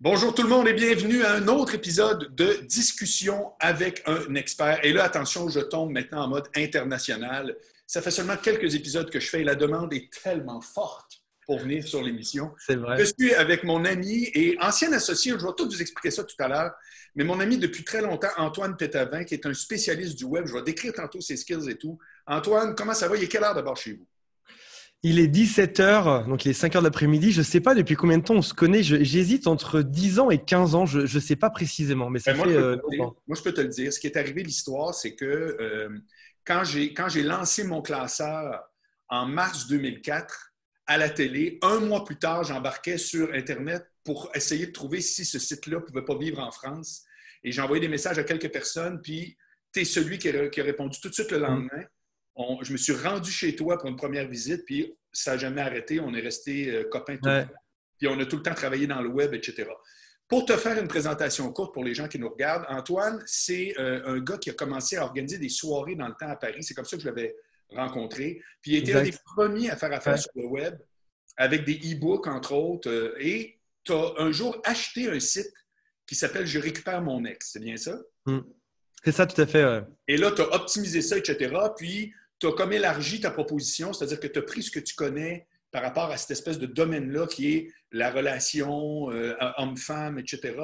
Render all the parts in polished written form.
Bonjour tout le monde et bienvenue à un autre épisode de Discussion avec un expert. Et là, attention, je tombe maintenant en mode international. Ça fait seulement quelques épisodes que je fais et la demande est tellement forte pour venir sur l'émission. C'est Je vrai. suis avec mon ami et ancien associé, je vais tout vous expliquer ça tout à l'heure, mais mon ami depuis très longtemps, Antoine Pétavin, qui est un spécialiste du web. Je vais décrire tantôt ses skills et tout. Antoine, comment ça va? Il est quelle heure d'abord chez vous? Il est 17h, donc il est 5h de l'après-midi. Je ne sais pas depuis combien de temps on se connaît. J'hésite entre 10 ans et 15 ans. Je ne sais pas précisément, mais ça Ben, moi, fait je peux te le dire. longtemps. Moi, je peux te le dire. Ce qui est arrivé, l'histoire, c'est que quand j'ai lancé mon classeur en mars 2004 à la télé, un mois plus tard, j'embarquais sur Internet pour essayer de trouver si ce site-là ne pouvait pas vivre en France. Et j'ai envoyé des messages à quelques personnes, puis tu es celui qui a répondu tout de suite le Mm. lendemain. Je me suis rendu chez toi pour une première visite, puis ça n'a jamais arrêté. On est restés copains tout le Ouais. temps. Puis on a tout le temps travaillé dans le web, etc. Pour te faire une présentation courte pour les gens qui nous regardent, Antoine, c'est un gars qui a commencé à organiser des soirées dans le temps à Paris. C'est comme ça que je l'avais rencontré. Puis il a été un des Exact. premiers à faire affaire Ouais. sur le web avec des e-books, entre autres. Et tu as un jour acheté un site qui s'appelle Je récupère mon ex. C'est bien ça? Mm. C'est ça, tout à fait. Ouais. Et là, tu as optimisé ça, etc. Puis, tu as comme élargi ta proposition, c'est-à-dire que tu as pris ce que tu connais par rapport à cette espèce de domaine-là qui est la relation homme-femme, etc.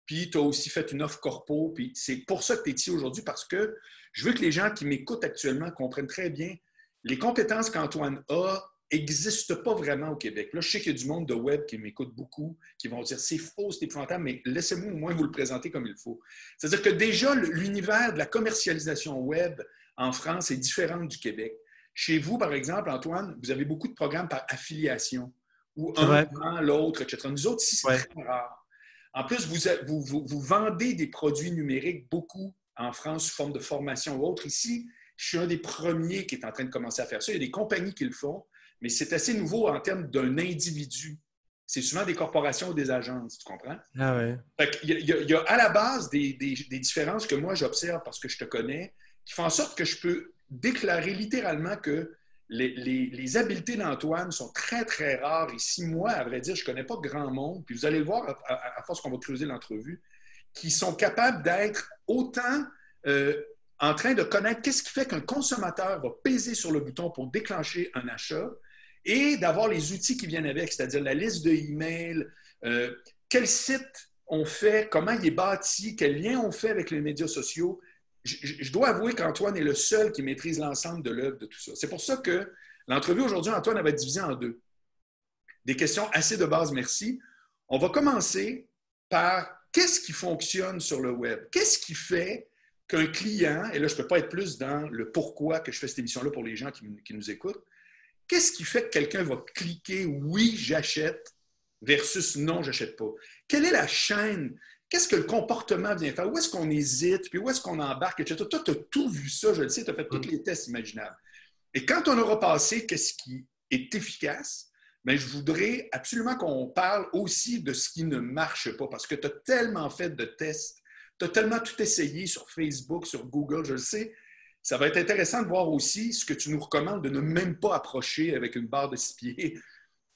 Puis, tu as aussi fait une offre corpo. Puis, c'est pour ça que tu es ici aujourd'hui, parce que je veux que les gens qui m'écoutent actuellement comprennent très bien les compétences qu'Antoine a n'existent pas vraiment au Québec. Là, je sais qu'il y a du monde de web qui m'écoute beaucoup, qui vont dire c'est faux, c'est épouvantable, mais laissez-moi au moins vous le présenter comme il faut. C'est-à-dire que déjà, l'univers de la commercialisation web en France est différent du Québec. Chez vous, par exemple, Antoine, vous avez beaucoup de programmes par affiliation, où C'est un vrai. vend l'autre, etc. Nous autres, ici, c'est Ouais. très rare. En plus, vous vendez des produits numériques beaucoup en France sous forme de formation ou autre. Ici, je suis un des premiers qui est en train de commencer à faire ça. Il y a des compagnies qui le font, mais c'est assez nouveau en termes d'un individu. C'est souvent des corporations ou des agences, tu comprends? Ah ouais. Il y a à la base des différences que moi j'observe parce que je te connais, qui font en sorte que je peux déclarer littéralement que les habiletés d'Antoine sont très, très rares. Et moi, à vrai dire, je ne connais pas grand monde, puis vous allez le voir à force qu'on va creuser l'entrevue, qui sont capables d'être autant en train de connaître qu'est-ce qui fait qu'un consommateur va peser sur le bouton pour déclencher un achat et d'avoir les outils qui viennent avec, c'est-à-dire la liste de emails, quel site on fait, comment il est bâti, quel lien on fait avec les médias sociaux. Je dois avouer qu'Antoine est le seul qui maîtrise l'ensemble de l'œuvre de tout ça. C'est pour ça que l'entrevue aujourd'hui, Antoine, elle va être divisée en deux. Des questions assez de base, merci. On va commencer par qu'est-ce qui fonctionne sur le web? Qu'est-ce qui fait qu'un client, et là, je ne peux pas être plus dans le pourquoi que je fais cette émission-là pour les gens qui nous écoutent, qu'est-ce qui fait que quelqu'un va cliquer oui, j'achète versus non, j'achète pas? Quelle est la chaîne? Qu'est-ce que le comportement vient faire? Où est-ce qu'on hésite? Puis où est-ce qu'on embarque, etc. Toi, tu as tout vu ça, je le sais, tu as fait tous Mm. les tests imaginables. Et quand on aura passé qu'est-ce qui est efficace, bien, je voudrais absolument qu'on parle aussi de ce qui ne marche pas, parce que tu as tellement fait de tests, tu as tellement tout essayé sur Facebook, sur Google, je le sais. Ça va être intéressant de voir aussi ce que tu nous recommandes de ne même pas approcher avec une barre de 6 pieds,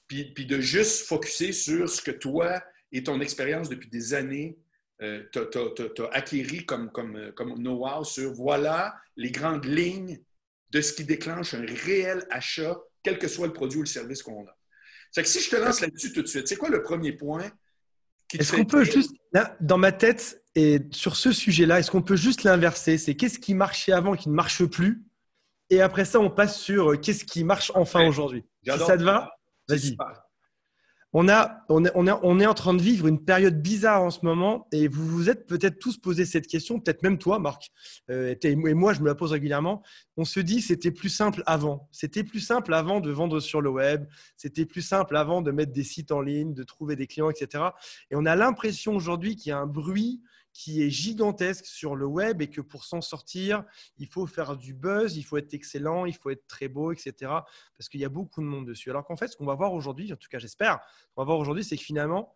puis de juste focusser sur ce que toi et ton expérience depuis des années t'as acquéri comme know-how sur voilà les grandes lignes de ce qui déclenche un réel achat, quel que soit le produit ou le service qu'on a. C'est que si je te lance là-dessus tout de suite, c'est quoi le premier point qui te Est-ce fait qu'on peut dire juste, là, dans ma tête, et sur ce sujet-là, est-ce qu'on peut juste l'inverser? C'est qu'est-ce qui marchait avant qui ne marche plus? Et après ça, on passe sur qu'est-ce qui marche enfin parfait, aujourd'hui. Si ça j'adore te ça, va, c'est vas-y. super. On est en train de vivre une période bizarre en ce moment et vous vous êtes peut-être tous posé cette question, peut-être même toi, Marc, et moi, je me la pose régulièrement. On se dit c'était plus simple avant. C'était plus simple avant de vendre sur le web. C'était plus simple avant de mettre des sites en ligne, de trouver des clients, etc. Et on a l'impression aujourd'hui qu'il y a un bruit qui est gigantesque sur le web et que pour s'en sortir, il faut faire du buzz, il faut être excellent, il faut être très beau, etc. Parce qu'il y a beaucoup de monde dessus. Alors qu'en fait, ce qu'on va voir aujourd'hui, en tout cas j'espère, on va voir aujourd'hui, c'est que finalement,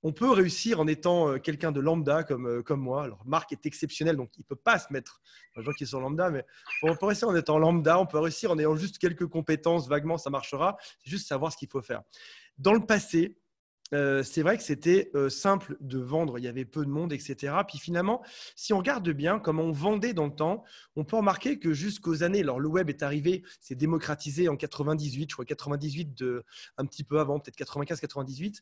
on peut réussir en étant quelqu'un de lambda comme moi. Alors, Marc est exceptionnel, donc il ne peut pas se mettre dans les gens qui sont lambda, mais on peut réussir en étant lambda, on peut réussir en ayant juste quelques compétences, vaguement, ça marchera. C'est juste savoir ce qu'il faut faire. Dans le passé, c'est vrai que c'était simple de vendre, il y avait peu de monde, etc. Puis finalement, si on regarde bien comment on vendait dans le temps, on peut remarquer que jusqu'aux années, alors le web est arrivé, c'est démocratisé en 98, je crois 98, un petit peu avant, peut-être 95-98.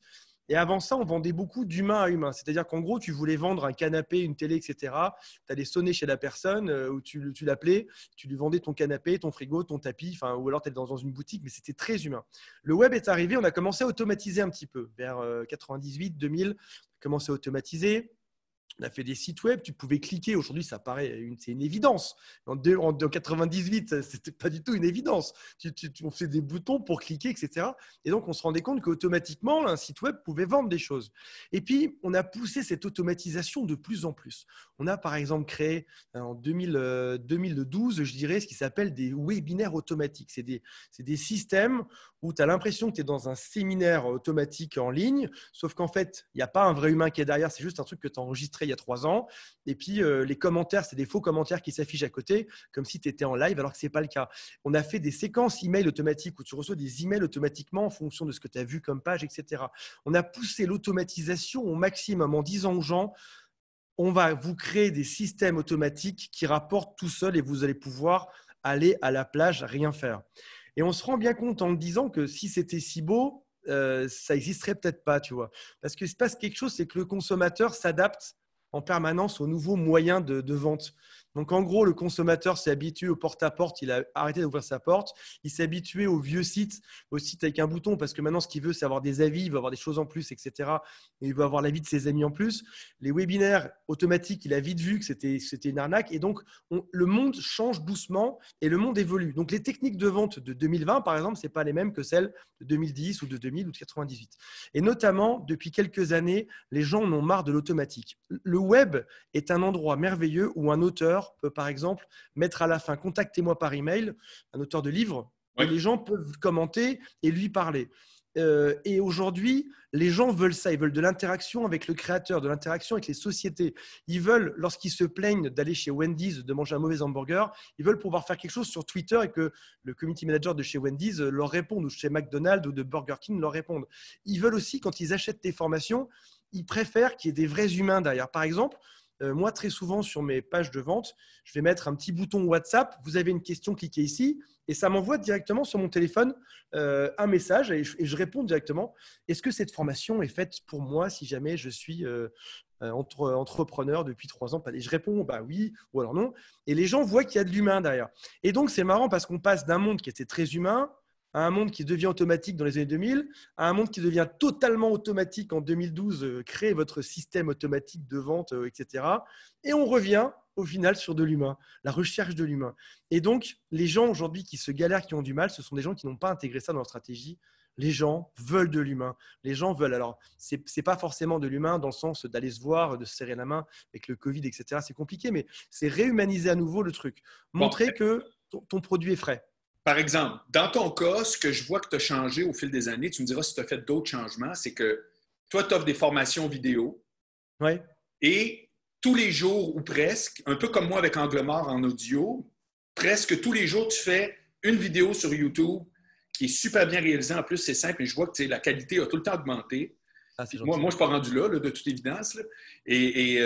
Et avant ça, on vendait beaucoup d'humain à humain. C'est-à-dire qu'en gros, tu voulais vendre un canapé, une télé, etc. Tu allais sonner chez la personne ou tu l'appelais, tu lui vendais ton canapé, ton frigo, ton tapis, ou alors tu étais dans une boutique, mais c'était très humain. Le web est arrivé, on a commencé à automatiser un petit peu. Vers 98, 2000, on a commencé à automatiser. On a fait des sites web, tu pouvais cliquer. Aujourd'hui, ça paraît c'est une évidence. En 98, c'était pas du tout une évidence. On faisait des boutons pour cliquer, etc. Et donc, on se rendait compte qu'automatiquement, un site web pouvait vendre des choses. Et puis, on a poussé cette automatisation de plus en plus. On a par exemple créé en 2012, je dirais, ce qui s'appelle des webinaires automatiques. C'est des systèmes où tu as l'impression que tu es dans un séminaire automatique en ligne, sauf qu'en fait, il n'y a pas un vrai humain qui est derrière, c'est juste un truc que tu as enregistré il y a 3 ans. Et puis, les commentaires, c'est des faux commentaires qui s'affichent à côté, comme si tu étais en live, alors que ce n'est pas le cas. On a fait des séquences email automatiques où tu reçois des emails automatiquement en fonction de ce que tu as vu comme page, etc. On a poussé l'automatisation au maximum en disant aux gens, on va vous créer des systèmes automatiques qui rapportent tout seul et vous allez pouvoir aller à la plage, rien faire. Et on se rend bien compte en disant que si c'était si beau, ça n'existerait peut-être pas, tu vois. Parce que se passe quelque chose, c'est que le consommateur s'adapte en permanence aux nouveaux moyens de vente. Donc, en gros, le consommateur s'est habitué au porte-à-porte. Il a arrêté d'ouvrir sa porte. Il s'est habitué aux vieux sites, aux sites avec un bouton, parce que maintenant, ce qu'il veut, c'est avoir des avis, il veut avoir des choses en plus, etc. Et il veut avoir l'avis de ses amis en plus. Les webinaires automatiques, il a vite vu que c'était une arnaque. Et donc, le monde change doucement et le monde évolue. Donc, les techniques de vente de 2020, par exemple, ce n'est pas les mêmes que celles de 2010 ou de 2000 ou de 98. Et notamment, depuis quelques années, les gens en ont marre de l'automatique. Le web est un endroit merveilleux où un auteur peut, par exemple, mettre à la fin « Contactez-moi par email », un auteur de livre, et les gens peuvent commenter et lui parler. Et aujourd'hui, les gens veulent ça. Ils veulent de l'interaction avec le créateur, de l'interaction avec les sociétés. Ils veulent, lorsqu'ils se plaignent d'aller chez Wendy's, de manger un mauvais hamburger, ils veulent pouvoir faire quelque chose sur Twitter et que le community manager de chez Wendy's leur réponde, ou chez McDonald's ou de Burger King leur réponde. Ils veulent aussi, quand ils achètent des formations, ils préfèrent qu'il y ait des vrais humains derrière. Par exemple, moi, très souvent, sur mes pages de vente, je vais mettre un petit bouton WhatsApp. Vous avez une question, cliquez ici. Et ça m'envoie directement sur mon téléphone un message et je réponds directement. Est-ce que cette formation est faite pour moi si jamais je suis entrepreneur depuis 3 ans? Et je réponds bah oui ou alors non. Et les gens voient qu'il y a de l'humain derrière. Et donc, c'est marrant parce qu'on passe d'un monde qui était très humain à un monde qui devient automatique dans les années 2000, à un monde qui devient totalement automatique en 2012, créez votre système automatique de vente, etc. Et on revient au final sur de l'humain, la recherche de l'humain. Et donc, les gens aujourd'hui qui se galèrent, qui ont du mal, ce sont des gens qui n'ont pas intégré ça dans leur stratégie. Les gens veulent de l'humain. Les gens veulent. Alors, ce n'est pas forcément de l'humain dans le sens d'aller se voir, de se serrer la main avec le Covid, etc. C'est compliqué, mais c'est réhumaniser à nouveau le truc. Montrer que ton produit est frais. Par exemple, dans ton cas, ce que je vois que tu as changé au fil des années, tu me diras si tu as fait d'autres changements, c'est que toi, tu offres des formations vidéo. Ouais. Et tous les jours ou presque, un peu comme moi avec Angle Mort en audio, presque tous les jours, tu fais une vidéo sur YouTube qui est super bien réalisée. En plus, c'est simple et je vois que la qualité a tout le temps augmenté. Ah, moi, je ne suis pas rendu là, de toute évidence. Là. Et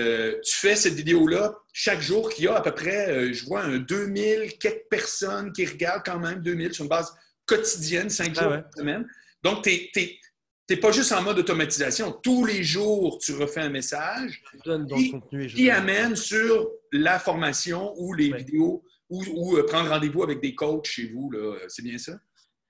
tu fais cette vidéo-là chaque jour qu'il y a à peu près, je vois 2000, quelques personnes qui regardent quand même, 2000 sur une base quotidienne, 5 jours par semaine. Donc, tu n'es pas juste en mode automatisation. Tous les jours, tu refais un message qui amène sur la formation ou les vidéos ou prendre rendez-vous avec des coachs chez vous. C'est bien ça?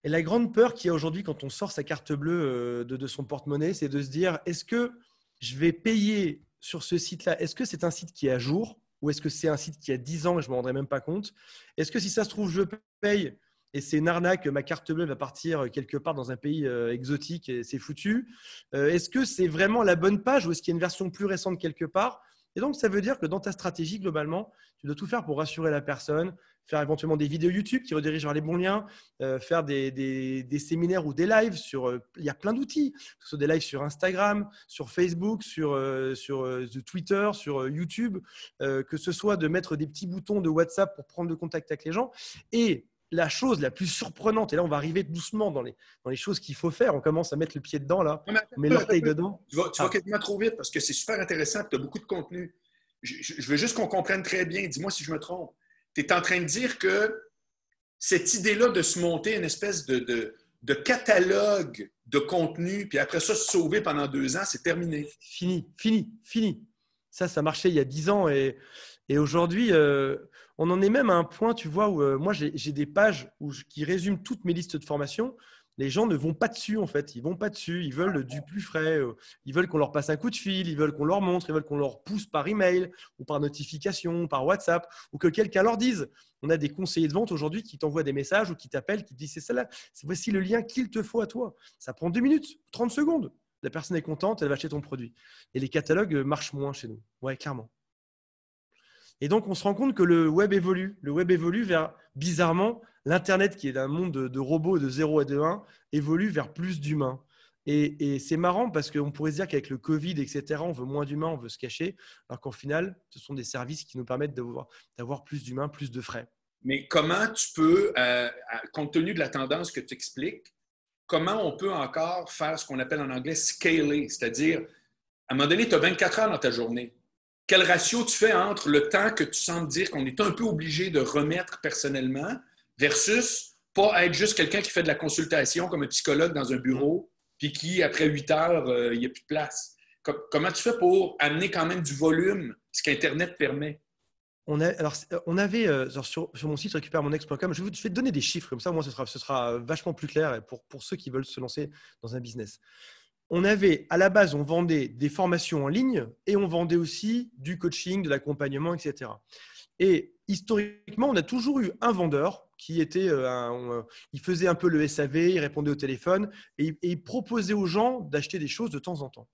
Et la grande peur qu'il y a aujourd'hui quand on sort sa carte bleue de son porte-monnaie, c'est de se dire, est-ce que je vais payer sur ce site-là? Est-ce que c'est un site qui est à jour ou est-ce que c'est un site qui a 10 ans et je ne me rendrai même pas compte? Est-ce que si ça se trouve, je paye et c'est une arnaque, ma carte bleue va partir quelque part dans un pays exotique et c'est foutu? Est-ce que c'est vraiment la bonne page ou est-ce qu'il y a une version plus récente quelque part? Et donc, ça veut dire que dans ta stratégie, globalement, tu dois tout faire pour rassurer la personne, faire éventuellement des vidéos YouTube qui redirigent vers les bons liens, faire des séminaires ou des lives sur… il y a plein d'outils, que ce soit des lives sur Instagram, sur Facebook, sur Twitter, sur YouTube, que ce soit de mettre des petits boutons de WhatsApp pour prendre le contact avec les gens. Et la chose la plus surprenante, et là, on va arriver doucement dans les choses qu'il faut faire. On commence à mettre le pied dedans, là. Non, mais On met l'orteil dedans. tu vas quasiment trop vite parce que c'est super intéressant et tu as beaucoup de contenu. Je veux juste qu'on comprenne très bien. Dis-moi si je me trompe. Tu es en train de dire que cette idée-là de se monter une espèce de catalogue de contenu, puis après ça, se sauver pendant 2 ans, c'est terminé. Fini. Ça marchait il y a 10 ans et aujourd'hui, on en est même à un point, tu vois, où moi, j'ai des pages qui résument toutes mes listes de formation. Les gens ne vont pas dessus, en fait. Ils vont pas dessus. Ils veulent du plus frais. Ils veulent qu'on leur passe un coup de fil. Ils veulent qu'on leur montre. Ils veulent qu'on leur pousse par email ou par notification, par WhatsApp, ou que quelqu'un leur dise. On a des conseillers de vente aujourd'hui qui t'envoient des messages ou qui t'appellent, qui te disent c'est celle-là. Voici le lien qu'il te faut à toi. Ça prend 2 minutes, 30 secondes. La personne est contente, elle va acheter ton produit. Et les catalogues marchent moins chez nous. Ouais, clairement. Et donc, on se rend compte que le web évolue. Le web évolue vers, bizarrement, l'Internet, qui est un monde de robots de 0 et de 1, évolue vers plus d'humains. Et c'est marrant parce qu'on pourrait se dire qu'avec le Covid, etc., on veut moins d'humains, on veut se cacher, alors qu'en final, ce sont des services qui nous permettent d'avoir plus d'humains, plus de frais. Mais comment tu peux, compte tenu de la tendance que tu expliques, comment on peut encore faire ce qu'on appelle en anglais scaler, c'est-à-dire, à un moment donné, tu as 24 heures dans ta journée. Quel ratio tu fais entre le temps que tu sembles dire qu'on est un peu obligé de remettre personnellement versus pas être juste quelqu'un qui fait de la consultation comme un psychologue dans un bureau, puis qui, après 8 heures, il n'y a plus de place. Comment tu fais pour amener quand même du volume, ce qu'Internet permet? On avait, sur mon site récupère-mon-ex.com, je vais te donner des chiffres, comme ça, moi, ce sera vachement plus clair pour ceux qui veulent se lancer dans un business. On avait, à la base, on vendait des formations en ligne et on vendait aussi du coaching, de l'accompagnement, etc. Et historiquement, on a toujours eu un vendeur qui était, il faisait un peu le SAV, il répondait au téléphone et il proposait aux gens d'acheter des choses de temps en temps.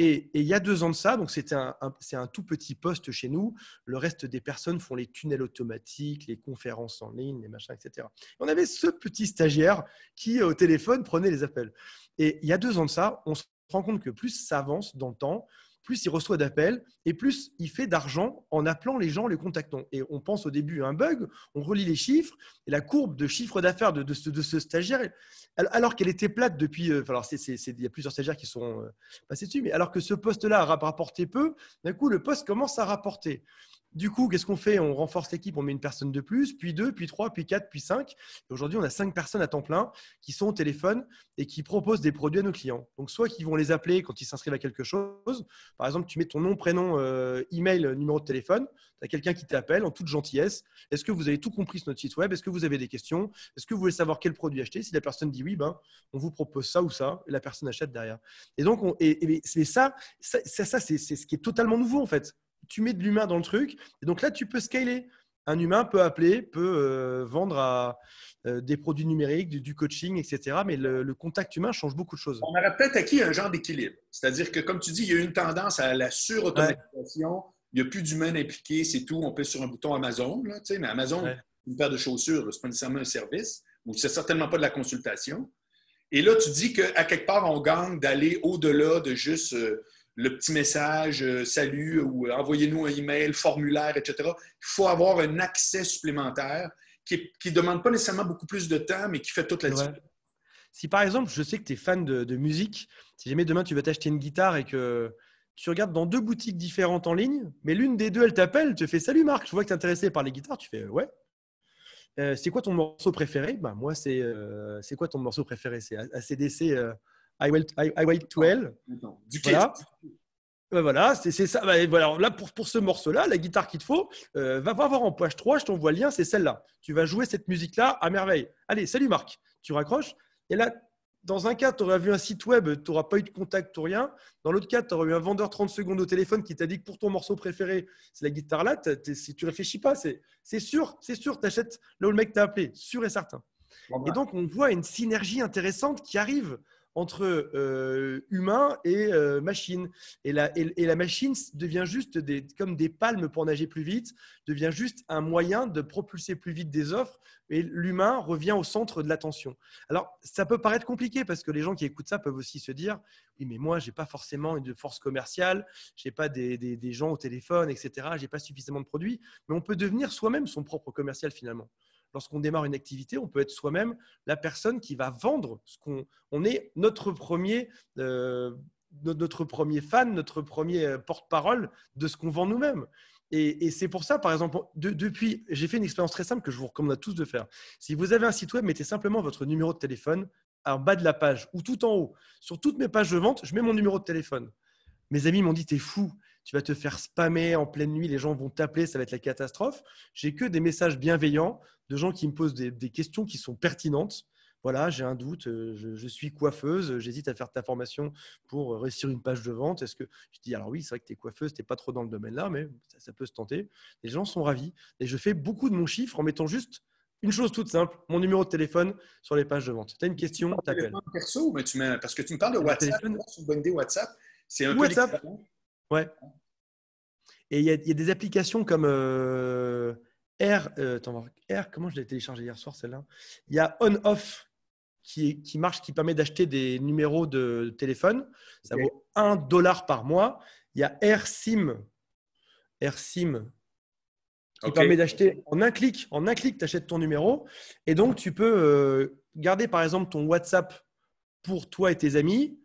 Et il y a 2 ans de ça, donc c'est un tout petit poste chez nous. Le reste des personnes font les tunnels automatiques, les conférences en ligne, les machins, etc. On avait ce petit stagiaire qui, au téléphone, prenait les appels. Et il y a 2 ans de ça, on se rend compte que plus ça avance dans le temps, plus il reçoit d'appels et plus il fait d'argent en appelant les gens, les contactant. Et on pense au début à un bug, on relit les chiffres et la courbe de chiffre d'affaires de ce stagiaire, alors qu'elle était plate depuis. Il y a plusieurs stagiaires qui sont passés dessus, mais alors que ce poste-là a rapporté peu, d'un coup, le poste commence à rapporter. Du coup, qu'est-ce qu'on fait? On renforce l'équipe, on met une personne de plus, puis 2, puis 3, puis 4, puis 5. Et aujourd'hui, on a 5 personnes à temps plein qui sont au téléphone et qui proposent des produits à nos clients. Donc, soit qu'ils vont les appeler quand ils s'inscrivent à quelque chose. Par exemple, tu mets ton nom, prénom, email, numéro de téléphone. Tu as quelqu'un qui t'appelle en toute gentillesse. Est-ce que vous avez tout compris sur notre site web? Est-ce que vous avez des questions? Est-ce que vous voulez savoir quel produit acheter? Si la personne dit oui, on vous propose ça ou ça. Et la personne achète derrière. Et donc, c'est ça, c'est ce qui est totalement nouveau en fait. Tu mets de l'humain dans le truc. Et donc là, tu peux scaler. Un humain peut appeler, peut vendre des produits numériques, du coaching, etc. Mais le contact humain change beaucoup de choses. On aurait peut-être acquis un genre d'équilibre. C'est-à-dire que, comme tu dis, il y a eu une tendance à la surautomatisation. Ouais. Il n'y a plus d'humains impliqués, c'est tout. On pèse sur un bouton Amazon. Là, mais Amazon, une paire de chaussures, ce n'est pas nécessairement un service, ou c'est certainement pas de la consultation. Et là, tu dis qu'à quelque part, on gagne d'aller au-delà de juste le petit message, salut, ou envoyez-nous un email, formulaire, etc. Il faut avoir un accès supplémentaire qui ne demande pas nécessairement beaucoup plus de temps, mais qui fait toute la différence. Si par exemple, je sais que tu es fan de musique, si jamais demain tu vas t'acheter une guitare et que tu regardes dans 2 boutiques différentes en ligne, mais l'une des 2, elle t'appelle, te fait « Salut Marc, je vois que tu es intéressé par les guitares », tu fais « Ouais ». C'est quoi ton morceau préféré? Moi, c'est quoi ton morceau préféré? C'est AC/DC I Wait to Hell. Du voilà. Voilà, c'est ça. Voilà, là, pour ce morceau-là, la guitare qu'il te faut, va voir en page 3, je t'envoie le lien, c'est celle-là. Tu vas jouer cette musique-là à merveille. Allez, salut Marc. Tu raccroches. Et là, dans un cas, tu auras vu un site web, tu n'auras pas eu de contact ou rien. Dans l'autre cas, tu auras eu un vendeur 30 secondes au téléphone qui t'a dit que pour ton morceau préféré, c'est la guitare là. Si tu ne réfléchis pas, c'est sûr, tu achètes là où le mec t'a appelé, sûr et certain. Et donc, on voit une synergie intéressante qui arrive entre humain et machine. Et la machine devient juste comme des palmes pour nager plus vite, devient juste un moyen de propulser plus vite des offres et l'humain revient au centre de l'attention. Alors, ça peut paraître compliqué parce que les gens qui écoutent ça peuvent aussi se dire « Oui, mais moi, je n'ai pas forcément une force commerciale, je n'ai pas des gens au téléphone, etc. Je n'ai pas suffisamment de produits. » Mais on peut devenir soi-même son propre commercial finalement. lorsqu'on démarre une activité, on peut être soi-même la personne qui va vendre ce qu'on on est notre premier fan, notre premier porte-parole de ce qu'on vend nous-mêmes. Et c'est pour ça, par exemple, depuis, j'ai fait une expérience très simple que je vous recommande à tous de faire. Si vous avez un site web, mettez simplement votre numéro de téléphone en bas de la page ou tout en haut. Sur toutes mes pages de vente, je mets mon numéro de téléphone. Mes amis m'ont dit, t'es fou, tu vas te faire spammer en pleine nuit, les gens vont t'appeler, ça va être la catastrophe. J'ai que des messages bienveillants de gens qui me posent des questions qui sont pertinentes. Voilà, j'ai un doute, je suis coiffeuse, j'hésite à faire ta formation pour réussir une page de vente. Est-ce que je dis, alors oui, c'est vrai que tu es coiffeuse, tu n'es pas trop dans le domaine-là, mais ça peut se tenter. Les gens sont ravis et je fais beaucoup de mon chiffre en mettant juste une chose toute simple, mon numéro de téléphone sur les pages de vente. Tu as une question, tu appelles. Perso, mais parce que tu me parles de WhatsApp, c'est une bonne idée WhatsApp. C'est un peu WhatsApp. Ouais. Et il y a des applications comme R, comment je l'ai téléchargé hier soir celle-là. Il y a On-Off qui marche, qui permet d'acheter des numéros de téléphone. Ça vaut $1 par mois. Il y a AirSIM qui permet d'acheter en un clic, tu achètes ton numéro. Et donc, tu peux garder par exemple ton WhatsApp pour toi et tes amis.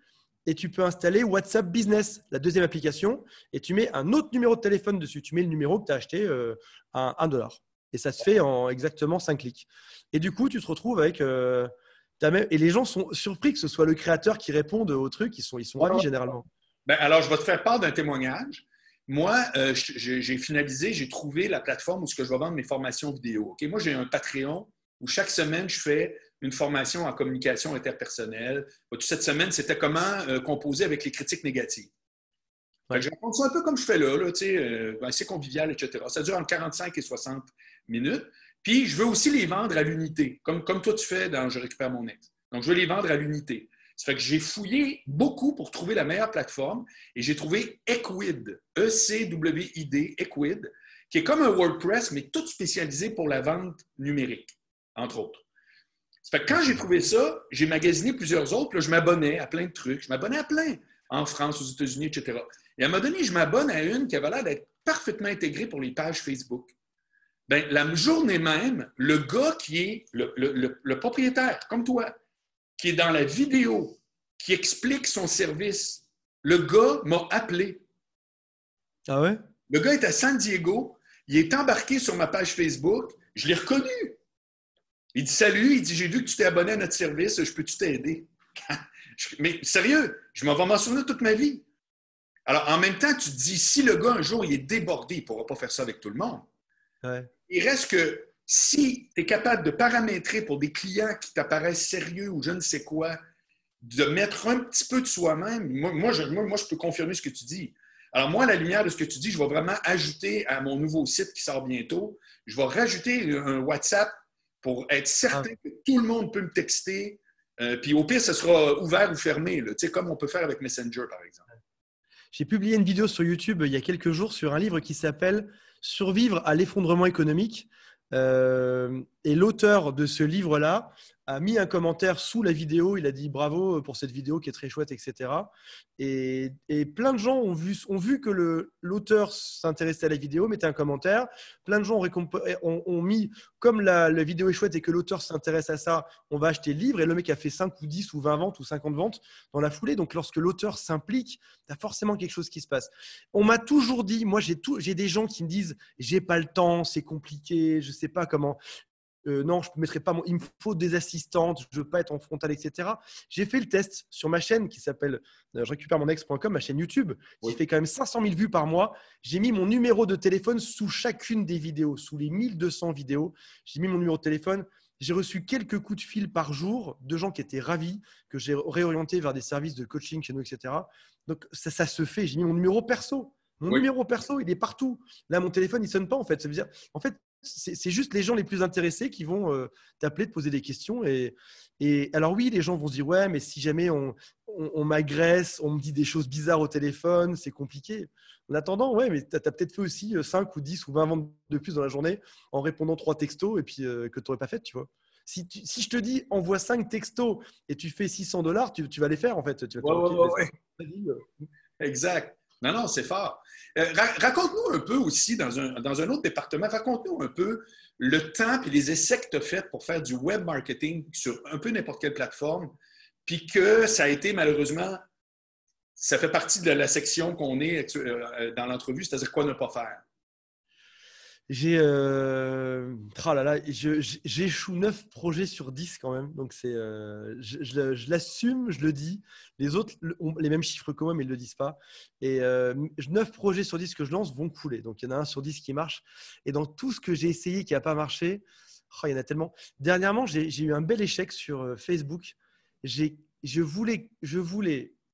Et tu peux installer WhatsApp Business, la deuxième application, et tu mets un autre numéro de téléphone dessus. Tu mets le numéro que tu as acheté à $1. Et ça se fait en exactement 5 clics. Et du coup, tu te retrouves avec… et les gens sont surpris que ce soit le créateur qui réponde au truc. Ils sont ravis généralement. Ben, alors, je vais te faire part d'un témoignage. Moi, j'ai finalisé, j'ai trouvé la plateforme où je vais vendre mes formations vidéo. Okay? Moi, j'ai un Patreon où chaque semaine, je fais une formation en communication interpersonnelle. Toute cette semaine, c'était comment composer avec les critiques négatives. Ouais. Je raconte ça un peu comme je fais là assez convivial, etc. Ça dure entre 45 et 60 minutes. Puis, je veux aussi les vendre à l'unité, comme toi tu fais dans Je récupère mon ex. Donc, je veux les vendre à l'unité. Ça fait que j'ai fouillé beaucoup pour trouver la meilleure plateforme et j'ai trouvé Ecwid, E-C-W-I-D, Ecwid, qui est comme un WordPress, mais tout spécialisé pour la vente numérique, entre autres. Ça fait que quand j'ai trouvé ça, j'ai magasiné plusieurs autres. Là, je m'abonnais à plein de trucs. Je m'abonnais à plein, en France, aux États-Unis, etc. Et à un moment donné, je m'abonne à une qui avait l'air d'être parfaitement intégrée pour les pages Facebook. Bien, la journée même, le gars qui est le propriétaire, comme toi, qui est dans la vidéo, qui explique son service, le gars m'a appelé. Ah ouais? Le gars est à San Diego, il est embarqué sur ma page Facebook, je l'ai reconnu. Il dit « Salut », il dit « J'ai vu que tu t'es abonné à notre service, je peux-tu t'aider? » Mais sérieux, je m'en vais m'en souvenir toute ma vie. Alors, en même temps, tu te dis, si le gars, un jour, il est débordé, il ne pourra pas faire ça avec tout le monde. Ouais. Il reste que si tu es capable de paramétrer pour des clients qui t'apparaissent sérieux ou je ne sais quoi, de mettre un petit peu de soi-même, moi, je peux confirmer ce que tu dis. Alors, moi, à la lumière de ce que tu dis, je vais vraiment ajouter à mon nouveau site qui sort bientôt, je vais rajouter un WhatsApp pour être certain que tout le monde peut me texter. Puis au pire, ce sera ouvert ou fermé, là, comme on peut faire avec Messenger, par exemple. J'ai publié une vidéo sur YouTube il y a quelques jours sur un livre qui s'appelle « Survivre à l'effondrement économique ». Et l'auteur de ce livre-là a mis un commentaire sous la vidéo. Il a dit bravo pour cette vidéo qui est très chouette, etc. Et plein de gens ont vu que l'auteur s'intéressait à la vidéo, mettait un commentaire. Plein de gens ont mis, comme la vidéo est chouette et que l'auteur s'intéresse à ça, on va acheter le livre. Et le mec a fait 5 ou 10 ou 20 ventes ou 50 ventes dans la foulée. Donc, lorsque l'auteur s'implique, il y a forcément quelque chose qui se passe. On m'a toujours dit, moi j'ai des gens qui me disent j'ai pas le temps, c'est compliqué, je sais pas comment. Non, je ne mettrai pas il me faut des assistantes, je ne veux pas être en frontal, etc. J'ai fait le test sur ma chaîne qui s'appelle je récupère mon ex.com, ma chaîne YouTube, qui fait quand même 500 000 vues par mois. J'ai mis mon numéro de téléphone sous chacune des vidéos, sous les 1200 vidéos. J'ai mis mon numéro de téléphone. J'ai reçu quelques coups de fil par jour de gens qui étaient ravis, que j'ai réorientés vers des services de coaching chez nous, etc. Donc, ça se fait. J'ai mis mon numéro perso. Mon numéro perso, il est partout. Là, mon téléphone, il ne sonne pas, en fait. Ça veut dire, en fait, c'est juste les gens les plus intéressés qui vont t'appeler, te poser des questions. Et alors oui, les gens vont se dire, ouais, mais si jamais on m'agresse, on me dit des choses bizarres au téléphone, c'est compliqué. En attendant, ouais, mais tu as peut-être fait aussi 5 ou 10 ou 20 ventes de plus dans la journée en répondant 3 textos et puis que tu n'aurais pas fait, tu vois. Si je te dis, envoie 5 textos et tu fais $600, tu vas les faire, en fait. Tu vas ouais. Exact. Non, c'est fort. Raconte-nous un peu aussi, dans un autre département, raconte-nous un peu le temps et les essais que tu as fait pour faire du web marketing sur un peu n'importe quelle plateforme, puis que ça a été malheureusement, ça fait partie de la section qu'on est dans l'entrevue, c'est-à-dire quoi ne pas faire. J'échoue 9 projets sur 10 quand même. Donc, je l'assume, je le dis. Les autres ont les mêmes chiffres que moi, mais ils ne le disent pas. Et 9 projets sur 10 que je lance vont couler. Donc, il y en a un sur 10 qui marche. Et dans tout ce que j'ai essayé qui n'a pas marché, il y en a tellement. Dernièrement, j'ai eu un bel échec sur Facebook. Je voulais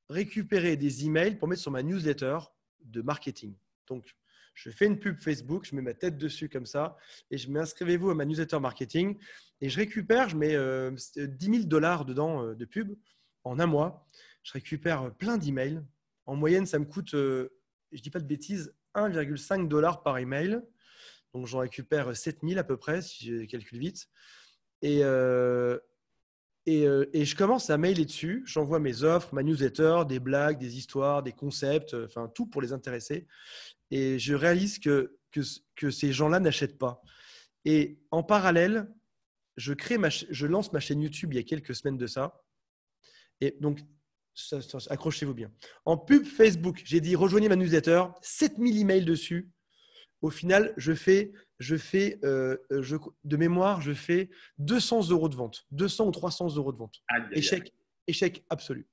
récupérer des emails pour mettre sur ma newsletter de marketing. Donc, je fais une pub Facebook, je mets ma tête dessus comme ça et je mets inscrivez-vous à ma newsletter marketing et je récupère, je mets $10 000 dedans de pub en un mois. Je récupère plein d'emails. En moyenne, ça me coûte, je ne dis pas de bêtises, $1,5 par email. Donc, j'en récupère 7 000 à peu près, si je calcule vite. Et je commence à mailer dessus. J'envoie mes offres, ma newsletter, des blagues, des histoires, des concepts, enfin tout pour les intéresser. Et je réalise que ces gens-là n'achètent pas. Et en parallèle, je lance ma chaîne YouTube il y a quelques semaines de ça. Et donc, accrochez-vous bien. En pub Facebook, j'ai dit rejoignez ma newsletter, 7000 emails dessus. Au final, de mémoire, je fais 200 € de vente, 200 ou 300 € de vente. Échec absolu.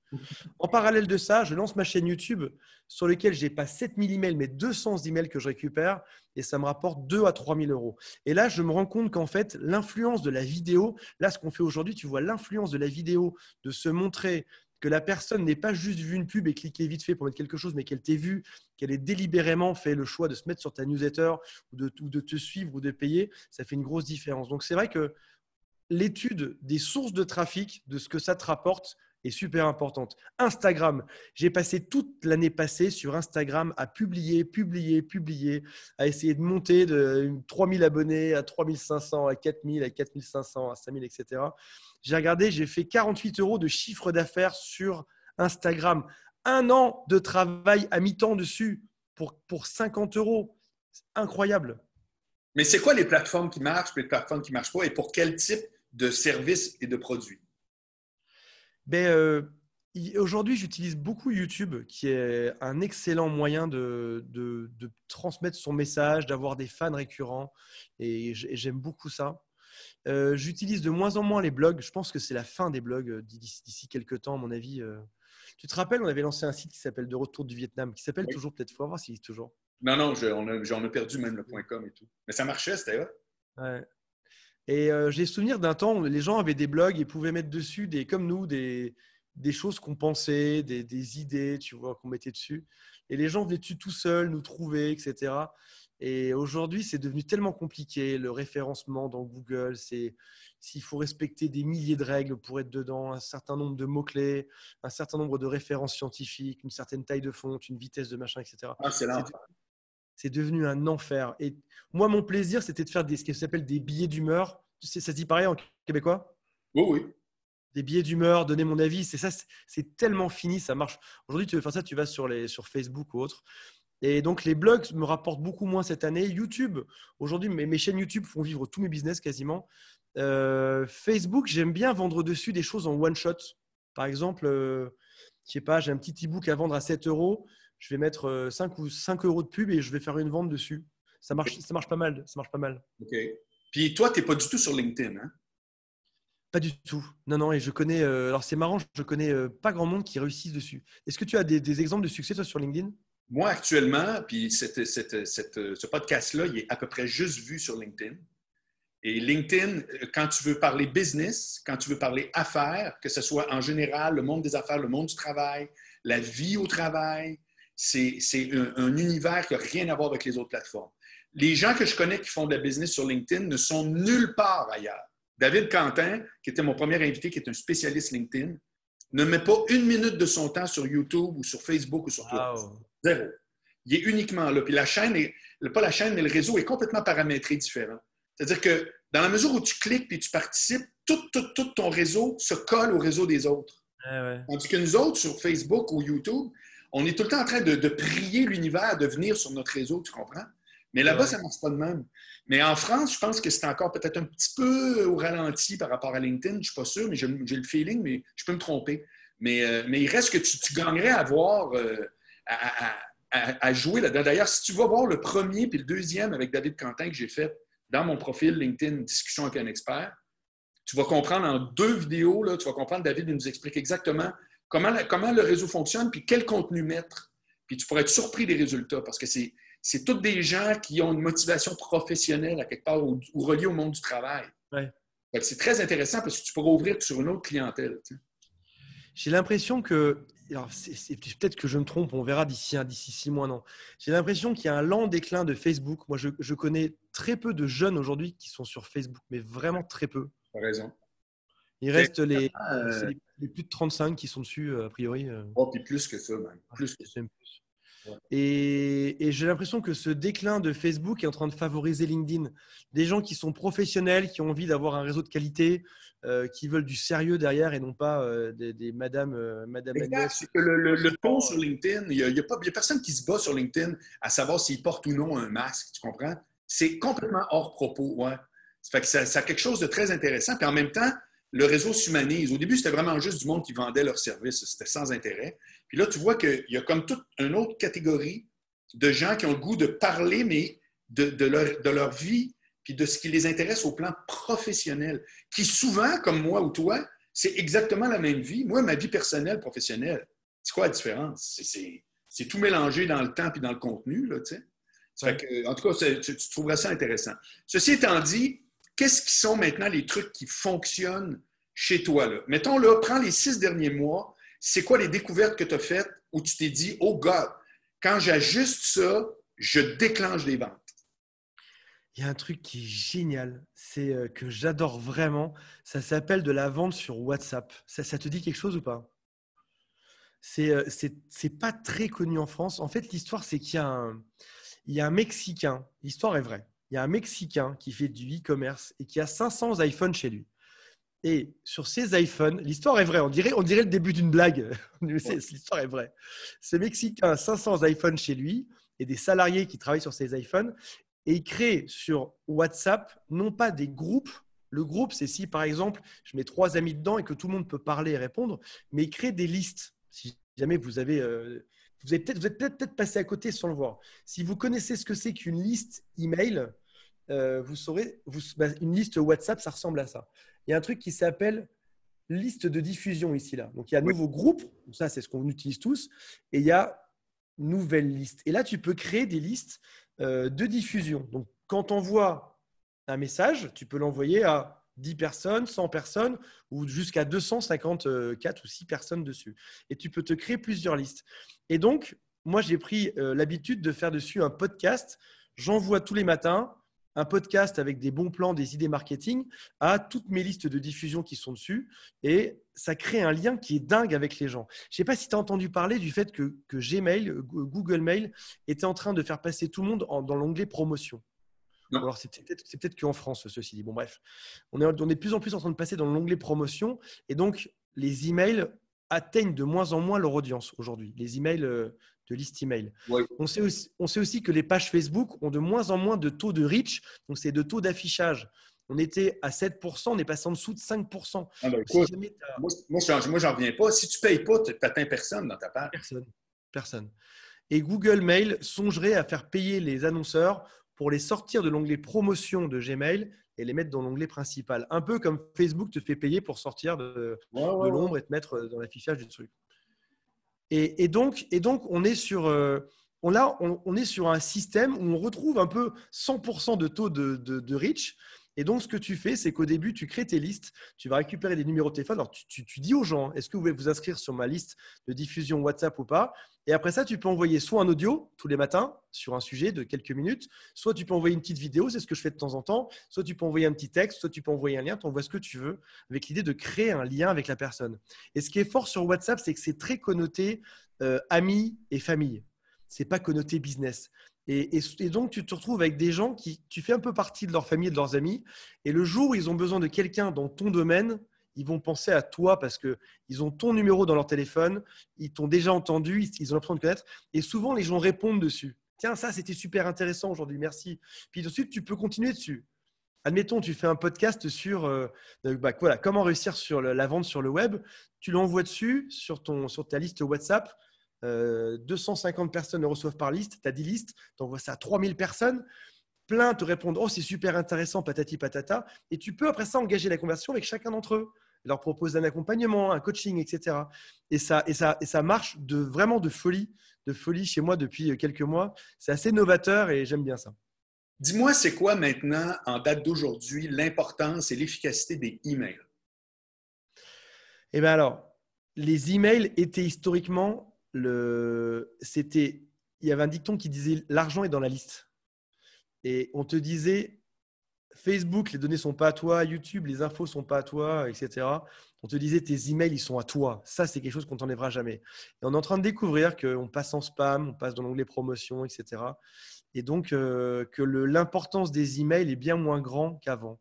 En parallèle de ça, je lance ma chaîne YouTube sur laquelle je n'ai pas 7000 emails, mais 200 emails que je récupère et ça me rapporte 2 à 3 000 €. Et là, je me rends compte qu'en fait, l'influence de la vidéo, là, ce qu'on fait aujourd'hui, tu vois l'influence de la vidéo, de se montrer que la personne n'ait pas juste vu une pub et cliqué vite fait pour mettre quelque chose, mais qu'elle t'ait vu, qu'elle ait délibérément fait le choix de se mettre sur ta newsletter ou de te suivre ou de payer, ça fait une grosse différence. Donc, c'est vrai que l'étude des sources de trafic, de ce que ça te rapporte, est super importante. Instagram, j'ai passé toute l'année passée sur Instagram à publier, à essayer de monter de 3000 abonnés à 3500, à 4000, à 4500, à 5000, etc. J'ai fait 48 € de chiffre d'affaires sur Instagram. Un an de travail à mi-temps dessus pour 50 €. C'est incroyable. Mais c'est quoi les plateformes qui marchent et les plateformes qui ne marchent pas et pour quel type de services et de produits? Aujourd'hui, j'utilise beaucoup YouTube, qui est un excellent moyen de transmettre son message, d'avoir des fans récurrents. Et j'aime beaucoup ça. J'utilise de moins en moins les blogs. Je pense que c'est la fin des blogs d'ici quelques temps, à mon avis. Tu te rappelles, on avait lancé un site qui s'appelle De Retour du Vietnam, qui s'appelle toujours, peut-être, il faut voir s'il existe toujours. Non, j'en ai perdu même le .com et tout. Mais ça marchait, c'était là. Ouais. Et j'ai souvenir d'un temps où les gens avaient des blogs et pouvaient mettre dessus, comme nous, des choses qu'on pensait, des idées, tu vois, qu'on mettait dessus. Et les gens venaient dessus tout seuls, nous trouver, etc. Et aujourd'hui, c'est devenu tellement compliqué. Le référencement dans Google, s'il faut respecter des milliers de règles pour être dedans, un certain nombre de mots-clés, un certain nombre de références scientifiques, une certaine taille de font, une vitesse de machin, etc. Ah, c'est l'enfer. C'est devenu un enfer. Et moi, mon plaisir, c'était de faire ce qui s'appelle des billets d'humeur. Tu sais, ça se dit pareil en québécois? Oui, oui. Des billets d'humeur, donner mon avis. C'est tellement fini, ça marche. Aujourd'hui, tu veux faire ça, tu vas sur Facebook ou autre. Et donc, les blogs me rapportent beaucoup moins cette année. YouTube, aujourd'hui, mes chaînes YouTube font vivre tous mes business quasiment. Facebook, j'aime bien vendre dessus des choses en one shot. Par exemple, je sais pas, j'ai un petit e-book à vendre à 7 €. Je vais mettre 5 € de pub et je vais faire une vente dessus. Ça marche pas mal. Ça marche pas mal. OK. Puis toi, tu n'es pas du tout sur LinkedIn, hein? Pas du tout. Non. Et je connais. Alors, c'est marrant, je connais pas grand monde qui réussissent dessus. Est-ce que tu as des exemples de succès, toi, sur LinkedIn? Moi, actuellement, puis ce podcast-là, il est à peu près juste vu sur LinkedIn. Et LinkedIn, quand tu veux parler business, quand tu veux parler affaires, que ce soit en général le monde des affaires, le monde du travail, la vie au travail, c'est un univers qui n'a rien à voir avec les autres plateformes. Les gens que je connais qui font de la business sur LinkedIn ne sont nulle part ailleurs. David Quentin, qui était mon premier invité, qui est un spécialiste LinkedIn, ne met pas une minute de son temps sur YouTube ou sur Facebook ou sur Twitter. Wow. Zéro. Il est uniquement là. Puis la chaîne, pas la chaîne, mais le réseau est complètement paramétré différent. C'est-à-dire que dans la mesure où tu cliques et tu participes, tout ton réseau se colle au réseau des autres. Ouais. Tandis que nous autres, sur Facebook ou YouTube, on est tout le temps en train de prier l'univers de venir sur notre réseau, tu comprends? Mais là-bas, ça ne marche pas de même. Mais en France, je pense que c'est encore peut-être un petit peu au ralenti par rapport à LinkedIn. Je ne suis pas sûr, mais j'ai le feeling, mais je peux me tromper. Mais il reste que tu gagnerais à voir, à jouer là-dedans. D'ailleurs, si tu vas voir le premier puis le deuxième avec David Quentin que j'ai fait dans mon profil LinkedIn, discussion avec un expert, tu vas comprendre en 2 vidéos, là, tu vas comprendre, David nous explique exactement comment le réseau fonctionne puis quel contenu mettre. Puis tu pourrais être surpris des résultats parce que c'est tous des gens qui ont une motivation professionnelle à quelque part ou reliée au monde du travail. Ouais. C'est très intéressant parce que tu pourras ouvrir sur une autre clientèle. Tu sais. J'ai l'impression que, alors peut-être que je me trompe, on verra d'ici 6 mois, non. J'ai l'impression qu'il y a un lent déclin de Facebook. Moi, je connais très peu de jeunes aujourd'hui qui sont sur Facebook, mais vraiment très peu. Tu as raison. Il reste les plus de 35 qui sont dessus, a priori. Oh, puis plus que ça, même. Plus que ça. Ouais. Et j'ai l'impression que ce déclin de Facebook est en train de favoriser LinkedIn. Des gens qui sont professionnels, qui ont envie d'avoir un réseau de qualité, qui veulent du sérieux derrière et non pas des madame Agnès. C'est que le ton sur LinkedIn, il n'y a personne qui se bat sur LinkedIn à savoir s'il porte ou non un masque, tu comprends? C'est complètement hors propos. Ouais. Ça fait que ça a quelque chose de très intéressant. Puis en même temps, le réseau s'humanise. Au début, c'était vraiment juste du monde qui vendait leurs services. C'était sans intérêt. Puis là, tu vois qu'il y a comme toute une autre catégorie de gens qui ont le goût de parler, mais de leur vie puis de ce qui les intéresse au plan professionnel, qui souvent, comme moi ou toi, c'est exactement la même vie. Moi, ma vie personnelle, professionnelle, c'est quoi la différence? C'est tout mélangé dans le temps puis dans le contenu, là, tu sais. Ça fait que, en tout cas, tu trouveras ça intéressant. Ceci étant dit, qu'est-ce qui sont maintenant les trucs qui fonctionnent chez toi, là? Mettons, là, prends les 6 derniers mois, c'est quoi les découvertes que tu as faites où tu t'es dit, oh God, quand j'ajuste ça, je déclenche des ventes? Il y a un truc qui est génial, c'est que j'adore vraiment. Ça s'appelle de la vente sur WhatsApp. Ça te dit quelque chose ou pas? C'est pas très connu en France. En fait, l'histoire, c'est qu'il y a un Mexicain. L'histoire est vraie. Il y a un Mexicain qui fait du e-commerce et qui a 500 iPhones chez lui. Et sur ces iPhones, l'histoire est vraie. On dirait le début d'une blague. L'histoire est vraie. Ce Mexicain a 500 iPhones chez lui et des salariés qui travaillent sur ces iPhones. Et il crée sur WhatsApp, non pas des groupes. Le groupe, c'est si, par exemple, je mets 3 amis dedans et que tout le monde peut parler et répondre, mais il crée des listes. Si jamais vous êtes peut-être passé à côté sans le voir. Si vous connaissez ce que c'est qu'une liste email, vous saurez, une liste WhatsApp, ça ressemble à ça. Il y a un truc qui s'appelle liste de diffusion ici, là. Donc, il y a nouveau groupe, ça, c'est ce qu'on utilise tous, et il y a nouvelle liste. Et là, tu peux créer des listes de diffusion. Donc, quand tu envoies un message, tu peux l'envoyer à 10 personnes, 100 personnes ou jusqu'à 254 ou 6 personnes dessus. Et tu peux te créer plusieurs listes. Et donc, moi, j'ai pris l'habitude de faire dessus un podcast. J'envoie tous les matins un podcast avec des bons plans, des idées marketing à toutes mes listes de diffusion qui sont dessus. Et ça crée un lien qui est dingue avec les gens. Je ne sais pas si tu as entendu parler du fait que Gmail, Google Mail, était en train de faire passer tout le monde dans l'onglet promotion. Non. Alors, c'est peut-être qu'en France, ceci dit. Bon, bref. On est de plus en plus en train de passer dans l'onglet promotion. Et donc, les emails atteignent de moins en moins leur audience aujourd'hui. Les emails de liste email. Oui. On sait aussi que les pages Facebook ont de moins en moins de taux de reach. Donc, c'est de taux d'affichage. On était à 7%, on est passé en dessous de 5%. Ah ben, écoute, moi, j'en reviens pas. Si tu ne payes pas, tu n'atteins personne dans ta page. Personne. Et Google Mail songerait à faire payer les annonceurs pour les sortir de l'onglet promotion de Gmail et les mettre dans l'onglet principal. Un peu comme Facebook te fait payer pour sortir de l'ombre et te mettre dans l'affichage du truc. Et donc, on est sur un système où on retrouve un peu 100% de taux de reach. Et donc, ce que tu fais, c'est qu'au début, tu crées tes listes, tu vas récupérer des numéros de téléphone. Alors, tu dis aux gens, est-ce que vous voulez vous inscrire sur ma liste de diffusion WhatsApp ou pas? Et après ça, tu peux envoyer soit un audio tous les matins sur un sujet de quelques minutes, soit tu peux envoyer une petite vidéo, c'est ce que je fais de temps en temps, soit tu peux envoyer un petit texte, soit tu peux envoyer un lien, tu envoies ce que tu veux, avec l'idée de créer un lien avec la personne. Et ce qui est fort sur WhatsApp, c'est que c'est très connoté amis et famille. Ce n'est pas connoté business. Et donc, tu te retrouves avec des gens tu fais un peu partie de leur famille et de leurs amis. Et le jour où ils ont besoin de quelqu'un dans ton domaine, ils vont penser à toi parce qu'ils ont ton numéro dans leur téléphone, ils t'ont déjà entendu, ils ont l'impression de te connaître. Et souvent, les gens répondent dessus. Tiens, ça, c'était super intéressant aujourd'hui, merci. Puis ensuite, tu peux continuer dessus. Admettons, tu fais un podcast sur voilà, comment réussir sur la vente sur le web. Tu l'envoies dessus sur ta liste WhatsApp. 250 personnes le reçoivent par liste. Tu as 10 listes. Tu envoies ça à 3000 personnes. Plein te répondent « Oh, c'est super intéressant, patati patata ». Et tu peux après ça engager la conversation avec chacun d'entre eux. Leur proposer un accompagnement, un coaching, etc. Et ça marche vraiment de folie chez moi depuis quelques mois. C'est assez novateur et j'aime bien ça. Dis-moi, c'est quoi maintenant, en date d'aujourd'hui, l'importance et l'efficacité des emails? Eh bien alors, les emails étaient historiquement, il y avait un dicton qui disait « l'argent est dans la liste ». Et on te disait Facebook, les données ne sont pas à toi, YouTube, les infos ne sont pas à toi, etc. On te disait tes emails, ils sont à toi. Ça, c'est quelque chose qu'on ne t'enlèvera jamais. Et on est en train de découvrir qu'on passe en spam, on passe dans l'onglet promotion, etc. Et donc, que l'importance des emails est bien moins grand qu'avant.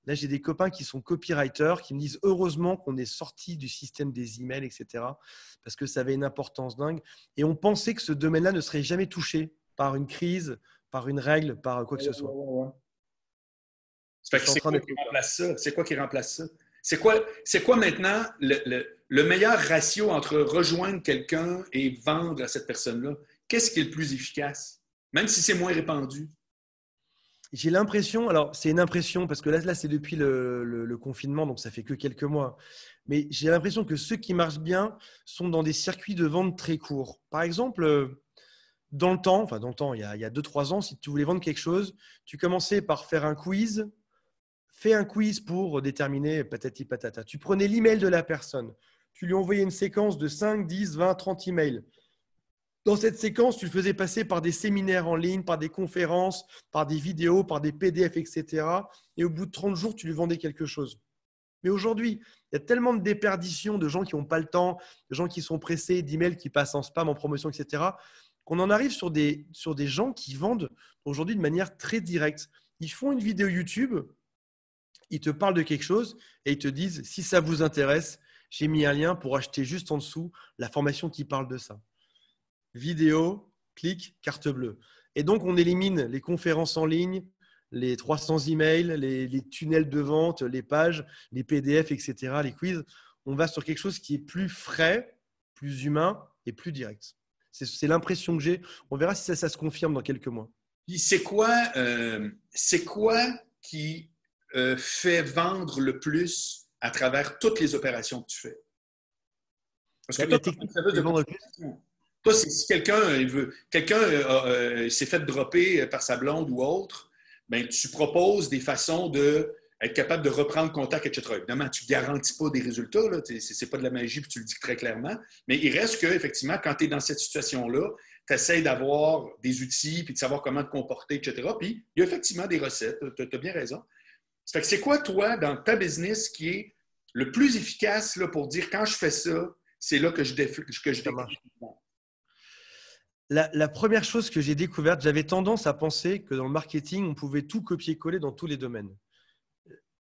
Là, j'ai des copains qui sont copywriters qui me disent heureusement qu'on est sorti du système des emails, etc. Parce que ça avait une importance dingue. Et on pensait que ce domaine-là ne serait jamais touché par une crise, par une règle, par quoi que ce soit. C'est quoi qui remplace ça? C'est quoi qui remplace ça? C'est quoi maintenant le meilleur ratio entre rejoindre quelqu'un et vendre à cette personne-là? Qu'est-ce qui est le plus efficace? Même si c'est moins répandu. J'ai l'impression, alors c'est une impression parce que là c'est depuis le confinement, donc ça fait que quelques mois. Mais j'ai l'impression que ceux qui marchent bien sont dans des circuits de vente très courts. Par exemple, dans le temps, il y a 2-3 ans, si tu voulais vendre quelque chose, tu commençais par faire un quiz. Fais un quiz pour déterminer patati patata. Tu prenais l'email de la personne. Tu lui envoyais une séquence de 5, 10, 20, 30 emails. Dans cette séquence, tu le faisais passer par des séminaires en ligne, par des conférences, par des vidéos, par des PDF, etc. Et au bout de 30 jours, tu lui vendais quelque chose. Mais aujourd'hui, il y a tellement de déperditions de gens qui n'ont pas le temps, de gens qui sont pressés, d'emails qui passent en spam, en promotion, etc., qu'on en arrive sur des gens qui vendent aujourd'hui de manière très directe. Ils font une vidéo YouTube, ils te parlent de quelque chose et ils te disent, si ça vous intéresse, j'ai mis un lien pour acheter juste en dessous la formation qui parle de ça. Vidéo, clic, carte bleue. Et donc, on élimine les conférences en ligne, les 300 emails, les tunnels de vente, les pages, les PDF, etc., les quiz. On va sur quelque chose qui est plus frais, plus humain et plus direct. C'est l'impression que j'ai. On verra si ça se confirme dans quelques mois. Puis c'est quoi qui fait vendre le plus à travers toutes les opérations que tu fais? Parce que La technique de vendre le plus. Toi, si quelqu'un s'est fait dropper par sa blonde ou autre, ben, tu proposes des façons d'être capable de reprendre contact, etc. Évidemment, tu ne garantis pas des résultats, ce n'est pas de la magie, puis tu le dis très clairement, mais il reste qu'effectivement, quand tu es dans cette situation-là, tu essaies d'avoir des outils, puis de savoir comment te comporter, etc. Puis, il y a effectivement des recettes, tu as bien raison. Ça fait que c'est quoi, toi, dans ta business, qui est le plus efficace là, pour dire quand je fais ça, c'est là que je déclenche. La première chose que j'ai découverte, j'avais tendance à penser que dans le marketing, on pouvait tout copier-coller dans tous les domaines.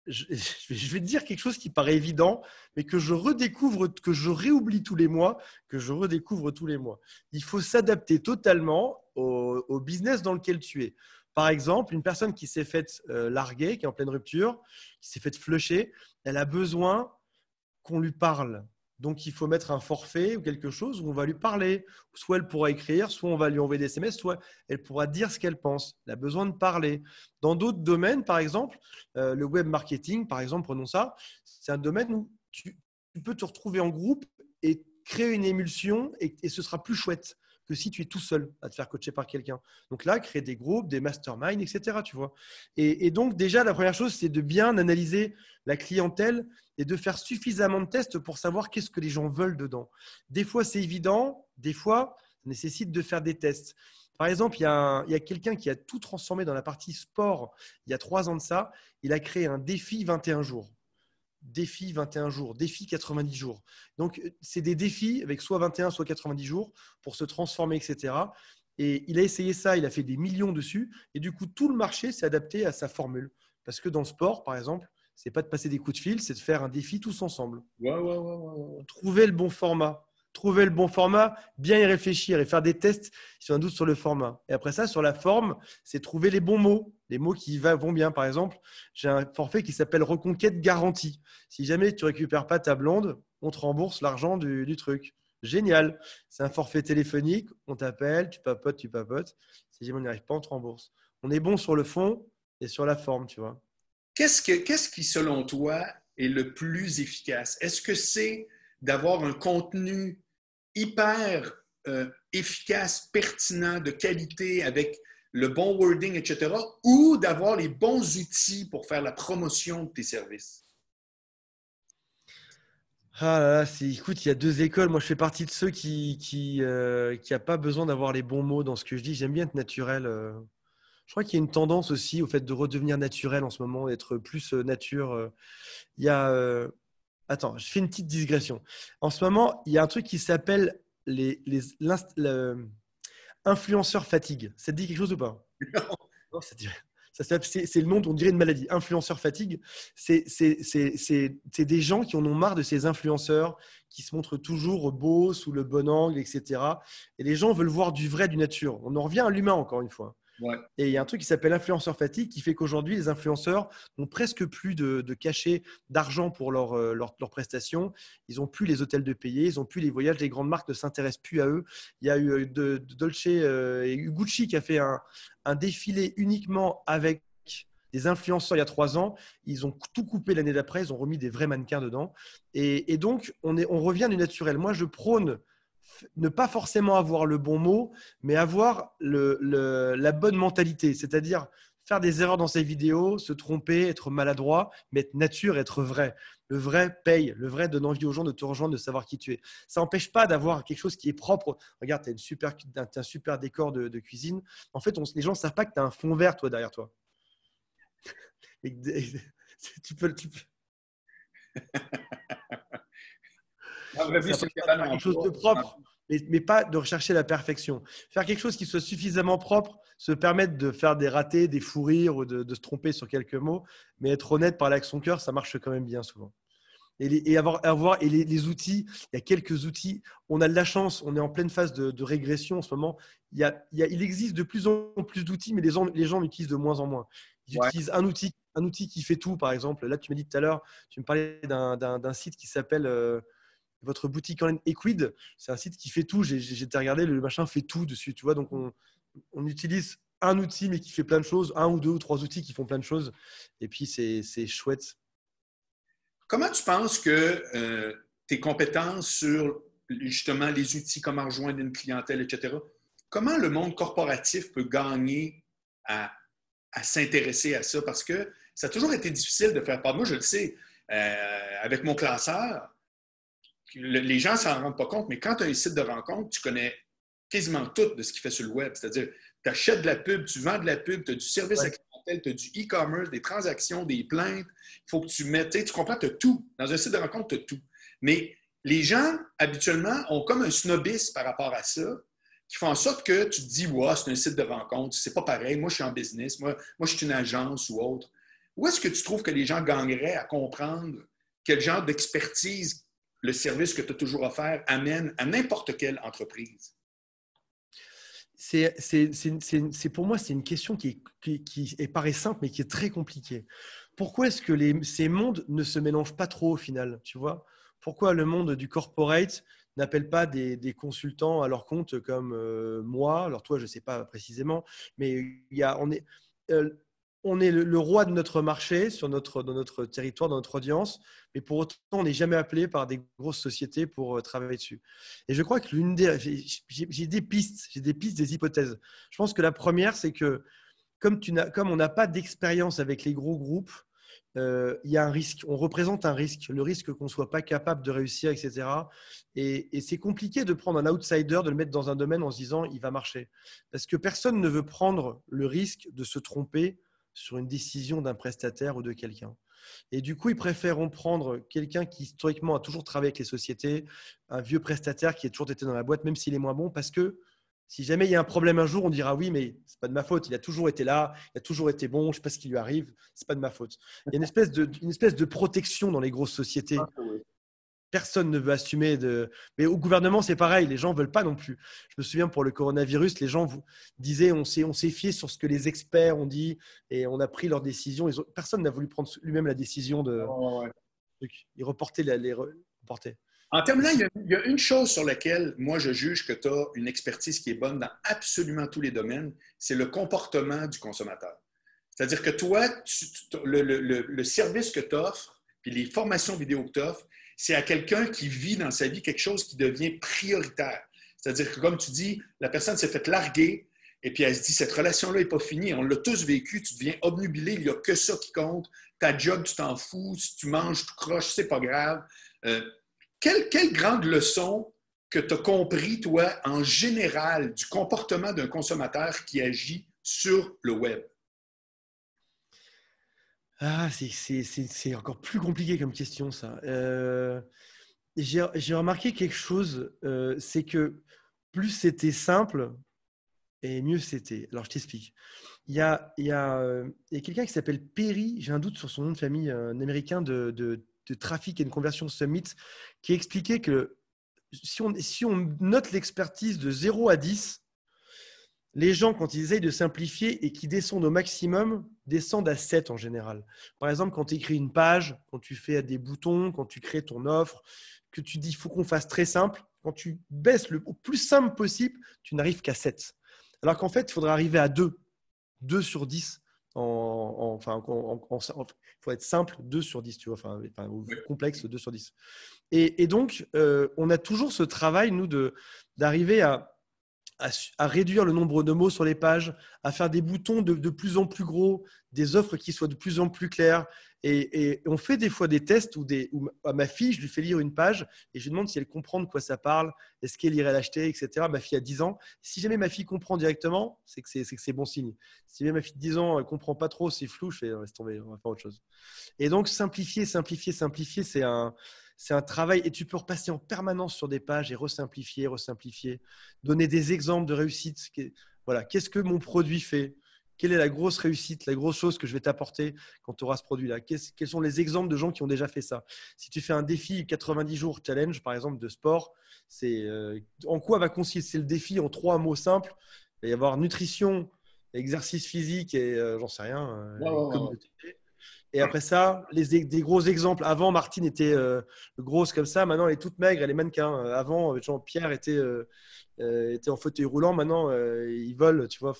Je vais te dire quelque chose qui paraît évident, mais que je redécouvre, que je réoublie tous les mois, que je redécouvre tous les mois. Il faut s'adapter totalement au business dans lequel tu es. Par exemple, une personne qui s'est faite larguer, qui est en pleine rupture, qui s'est faite flusher, elle a besoin qu'on lui parle. Donc, il faut mettre un forfait ou quelque chose où on va lui parler. Soit elle pourra écrire, soit on va lui envoyer des SMS, soit elle pourra dire ce qu'elle pense. Elle a besoin de parler. Dans d'autres domaines, par exemple, le web marketing, par exemple, prenons ça, c'est un domaine où tu peux te retrouver en groupe et créer une émulsion et ce sera plus chouette que si tu es tout seul à te faire coacher par quelqu'un. Donc là, créer des groupes, des masterminds, etc. Tu vois. Et donc, déjà, la première chose, c'est de bien analyser la clientèle et de faire suffisamment de tests pour savoir qu'est-ce que les gens veulent dedans. Des fois, c'est évident. Des fois, ça nécessite de faire des tests. Par exemple, il y a quelqu'un qui a tout transformé dans la partie sport il y a 3 ans de ça. Il a créé un défi 21 jours. Défi 21 jours, défi 90 jours. Donc, c'est des défis avec soit 21, soit 90 jours pour se transformer, etc. Et il a essayé ça, il a fait des millions dessus. Et du coup, tout le marché s'est adapté à sa formule. Parce que dans le sport, par exemple, C'est pas de passer des coups de fil, c'est de faire un défi tous ensemble. Ouais, ouais, ouais, ouais, ouais. Trouver le bon format. Trouver le bon format, bien y réfléchir et faire des tests si on a un doute sur le format. Et après ça, sur la forme, c'est trouver les mots qui vont bien. Par exemple, j'ai un forfait qui s'appelle Reconquête Garantie. Si jamais tu récupères pas ta blonde, on te rembourse l'argent du truc. Génial. C'est un forfait téléphonique, on t'appelle, tu papotes, tu papotes. Si jamais on n'y arrive pas, on te rembourse. On est bon sur le fond et sur la forme, tu vois. Qu'est-ce qui, selon toi, est le plus efficace? Est-ce que c'est d'avoir un contenu hyper efficace, pertinent, de qualité, avec le bon wording, etc., ou d'avoir les bons outils pour faire la promotion de tes services? Ah là là, écoute, il y a deux écoles. Moi, je fais partie de ceux qui a pas besoin d'avoir les bons mots dans ce que je dis. J'aime bien être naturel. Je crois qu'il y a une tendance aussi au fait de redevenir naturel en ce moment, d'être plus nature. Il y a, Attends, je fais une petite digression. En ce moment, il y a un truc qui s'appelle influenceur fatigue. Ça te dit quelque chose ou pas? Non, c'est le nom, on dirait une maladie. Influenceur fatigue, c'est des gens qui en ont marre de ces influenceurs qui se montrent toujours beaux, sous le bon angle, etc. Et les gens veulent voir du vrai, du nature. On en revient à l'humain, encore une fois. Ouais. Et il y a un truc qui s'appelle influenceur fatigue qui fait qu'aujourd'hui, les influenceurs n'ont presque plus de cachet d'argent pour leurs prestations. Ils n'ont plus les hôtels de payer, ils n'ont plus les voyages. Les grandes marques ne s'intéressent plus à eux. Il y a eu de Dolce et Gucci qui a fait un défilé uniquement avec des influenceurs il y a 3 ans. Ils ont tout coupé l'année d'après. Ils ont remis des vrais mannequins dedans. Et donc, on revient du naturel. Moi, je prône ne pas forcément avoir le bon mot, mais avoir la bonne mentalité. C'est-à-dire faire des erreurs dans ses vidéos, se tromper, être maladroit, mais être nature, être vrai. Le vrai paye, le vrai donne envie aux gens de te rejoindre, de savoir qui tu es. Ça n'empêche pas d'avoir quelque chose qui est propre. Regarde, tu as un super décor de cuisine. En fait, les gens ne savent pas que tu as un fond vert toi, derrière toi. Tu peux. En vrai, Ça c'est peut une faire cabane en quelque chose de bois. propre, mais pas de rechercher la perfection. Faire quelque chose qui soit suffisamment propre, se permettre de faire des ratés, des fous rires ou de se tromper sur quelques mots, mais être honnête, parler avec son cœur, ça marche quand même bien souvent. Et les outils, il y a quelques outils. On a de la chance, on est en pleine phase de régression en ce moment. Il existe de plus en plus d'outils, mais les gens l'utilisent de moins en moins. Ils Ouais. utilisent un outil qui fait tout, par exemple. Là, tu m'as dit tout à l'heure, tu me parlais d'un site qui s'appelle votre boutique en ligne Equid. C'est un site qui fait tout. J'ai été regarder, le machin fait tout dessus. Tu vois, donc on utilise un outil, mais qui fait plein de choses, un ou deux ou trois outils qui font plein de choses. Et puis, c'est chouette. Comment tu penses que tes compétences sur justement les outils, comment rejoindre une clientèle, etc., comment le monde corporatif peut gagner à, à s'intéresser à ça? Parce que ça a toujours été difficile de faire part. Moi, je le sais, avec mon classeur, les gens ne s'en rendent pas compte, mais quand tu as un site de rencontre, tu connais quasiment tout de ce qu'il fait sur le web. C'est-à-dire, tu achètes de la pub, tu vends de la pub, tu as du service à Ouais. clientèle, tu as du e-commerce, des transactions, des plaintes. Il faut que tu mettes, tu comprends, tu as tout. Dans un site de rencontre, tu as tout. Mais les gens, habituellement, ont comme un snobisme par rapport à ça, qui font en sorte que tu te dis, ouais, c'est un site de rencontre, c'est pas pareil, moi je suis en business, moi je suis une agence ou autre. Où est-ce que tu trouves que les gens gagneraient à comprendre quel genre d'expertise le service que tu as toujours offert amène à n'importe quelle entreprise? Pour moi, c'est une question qui paraît simple, mais qui est très compliquée. Pourquoi est-ce que ces mondes ne se mélangent pas trop au final, tu vois? Pourquoi le monde du corporate n'appelle pas des consultants à leur compte comme moi? Alors toi, je ne sais pas précisément, mais euh, on est le roi de notre marché dans notre territoire, dans notre audience, mais pour autant, on n'est jamais appelé par des grosses sociétés pour travailler dessus. Et je crois que j'ai des pistes, des hypothèses. Je pense que la première, c'est que comme on n'a pas d'expérience avec les gros groupes, il y a un risque. On représente un risque, le risque qu'on ne soit pas capable de réussir, etc. Et c'est compliqué de prendre un outsider, de le mettre dans un domaine en se disant il va marcher. Parce que personne ne veut prendre le risque de se tromper sur une décision d'un prestataire ou de quelqu'un. Et du coup, ils préfèrent prendre quelqu'un qui historiquement a toujours travaillé avec les sociétés, un vieux prestataire qui a toujours été dans la boîte, même s'il est moins bon, parce que Si jamais il y a un problème un jour, on dira oui, mais c'est pas de ma faute. Il a toujours été là, il a toujours été bon. Je sais pas ce qui lui arrive. C'est pas de ma faute. Il y a une espèce de protection dans les grosses sociétés. Personne ne veut assumer de. Mais au gouvernement, c'est pareil. Les gens veulent pas non plus. Je me souviens pour le coronavirus, les gens vous disaient on s'est fié sur ce que les experts ont dit et on a pris leurs décisions. Personne n'a voulu prendre lui-même la décision de. Ils reportaient les reportaient. En terminant, il y a une chose sur laquelle moi je juge que tu as une expertise qui est bonne dans absolument tous les domaines, c'est le comportement du consommateur. C'est-à-dire que toi, le service que tu offres, puis les formations vidéo que tu offres, c'est à quelqu'un qui vit dans sa vie quelque chose qui devient prioritaire. C'est-à-dire que, comme tu dis, la personne s'est fait larguer et puis elle se dit, cette relation-là n'est pas finie. On l'a tous vécu, tu deviens obnubilé, il n'y a que ça qui compte. Ta job, tu t'en fous. Si tu manges, tu croches, c'est pas grave. Quelle grande leçon que tu as compris, toi, en général, du comportement d'un consommateur qui agit sur le web? Ah, c'est encore plus compliqué comme question, ça. J'ai remarqué quelque chose, c'est que plus c'était simple, et mieux c'était. Alors, je t'explique. Il y a quelqu'un qui s'appelle Perry, j'ai un doute sur son nom de famille, un américain de Traffic and Conversion Summit, qui expliquait que si on note l'expertise de 0 à 10, les gens, quand ils essayent de simplifier et qui descendent au maximum, descendent à 7 en général. Par exemple, quand tu écris une page, quand tu fais des boutons, quand tu crées ton offre, que tu dis il faut qu'on fasse très simple, quand tu baisses au plus simple possible, tu n'arrives qu'à 7. Alors qu'en fait, il faudrait arriver à 2. 2 sur 10. Il faut être simple, 2 sur 10, tu vois, ou complexe, 2 sur 10. Et donc, on a toujours ce travail, nous, d'arriver à réduire le nombre de mots sur les pages, à faire des boutons de plus en plus gros, des offres qui soient de plus en plus claires. Et on fait des fois des tests où à ma fille, je lui fais lire une page et je lui demande si elle comprend de quoi ça parle, est-ce qu'elle irait l'acheter, etc. Ma fille a 10 ans. Si jamais ma fille comprend directement, c'est que c'est bon signe. Si jamais ma fille de 10 ans, elle ne comprend pas trop, c'est flou, je fais laisse tomber, on va faire autre chose. Et donc, simplifier, c'est un travail. Et tu peux repasser en permanence sur des pages et resimplifier. Donner des exemples de réussite. Voilà, qu'est-ce que mon produit fait? Quelle est la grosse réussite, la grosse chose que je vais t'apporter quand tu auras ce produit-là? Quels sont les exemples de gens qui ont déjà fait ça? Si tu fais un défi 90 jours challenge, par exemple, de sport, en quoi va consister le défi en 3 mots simples? Il va y avoir nutrition, exercice physique et j'en sais rien, communauté. Et après ça, des gros exemples. Avant, Martine était grosse comme ça. Maintenant, elle est toute maigre, elle est mannequin. Avant, Jean-Pierre était en fauteuil roulant. Maintenant, il vole, tu vois.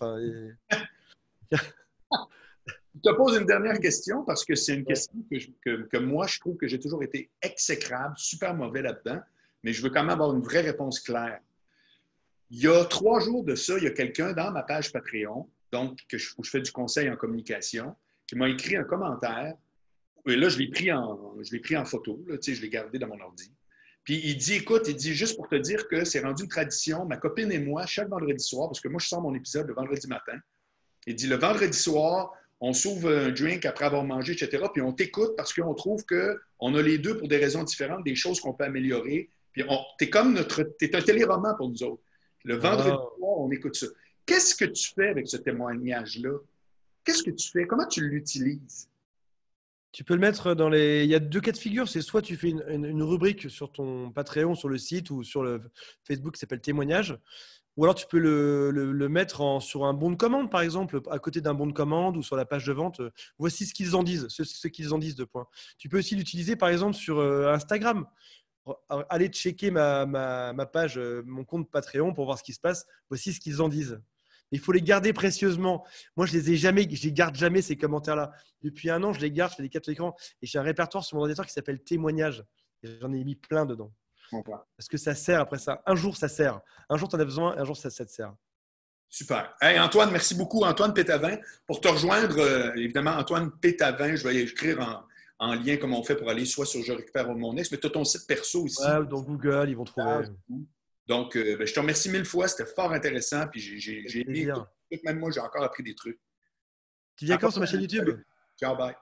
Je te pose une dernière question parce que c'est une question que moi, je trouve que j'ai toujours été exécrable, super mauvais là-dedans, mais je veux quand même avoir une vraie réponse claire. Il y a 3 jours de ça, il y a quelqu'un dans ma page Patreon, donc où je fais du conseil en communication, qui m'a écrit un commentaire. Et là, je l'ai pris en photo, là, je l'ai gardé dans mon ordi. Puis il dit, écoute, juste pour te dire que c'est rendu une tradition, ma copine et moi, chaque vendredi soir, parce que moi, je sors mon épisode le vendredi matin, il dit, le vendredi soir, on s'ouvre un drink après avoir mangé, etc., puis on t'écoute parce qu'on trouve qu'on a les deux pour des raisons différentes, des choses qu'on peut améliorer. Puis t'es un téléroman pour nous autres. Le vendredi soir, on écoute ça. Qu'est-ce que tu fais avec ce témoignage-là? Qu'est-ce que tu fais? Comment tu l'utilises? Tu peux le mettre dans les… Il y a 2 cas de figure. C'est soit tu fais une rubrique sur ton Patreon, sur le site ou sur le Facebook qui s'appelle témoignage. Ou alors, tu peux le mettre sur un bon de commande, par exemple, à côté d'un bon de commande ou sur la page de vente. Voici ce qu'ils en disent, ce qu'ils en disent, 2 points. Tu peux aussi l'utiliser, par exemple, sur Instagram. Allez checker ma page, mon compte Patreon pour voir ce qui se passe. Voici ce qu'ils en disent. Il faut les garder précieusement. Moi, je les garde jamais ces commentaires-là. Depuis 1 an, je les garde, je fais des captures d'écran et j'ai un répertoire sur mon ordinateur qui s'appelle témoignage. Et j'en ai mis plein dedans. Parce que ça sert après ça. Un jour, ça sert. Un jour, tu en as besoin. Un jour, ça te sert. Super. Hey, Antoine, merci beaucoup. Antoine Pétavin. Pour te rejoindre, évidemment, Antoine Pétavin, je vais écrire en lien comme on fait pour aller soit sur Je récupère mon ex, mais tu as ton site perso aussi. Ouais, dans Google, ils vont trouver. Donc, je te remercie 1000 fois. C'était fort intéressant. Puis j'ai aimé. Même moi, j'ai encore appris des trucs. Tu viens quand sur ma chaîne YouTube? Ciao, bye.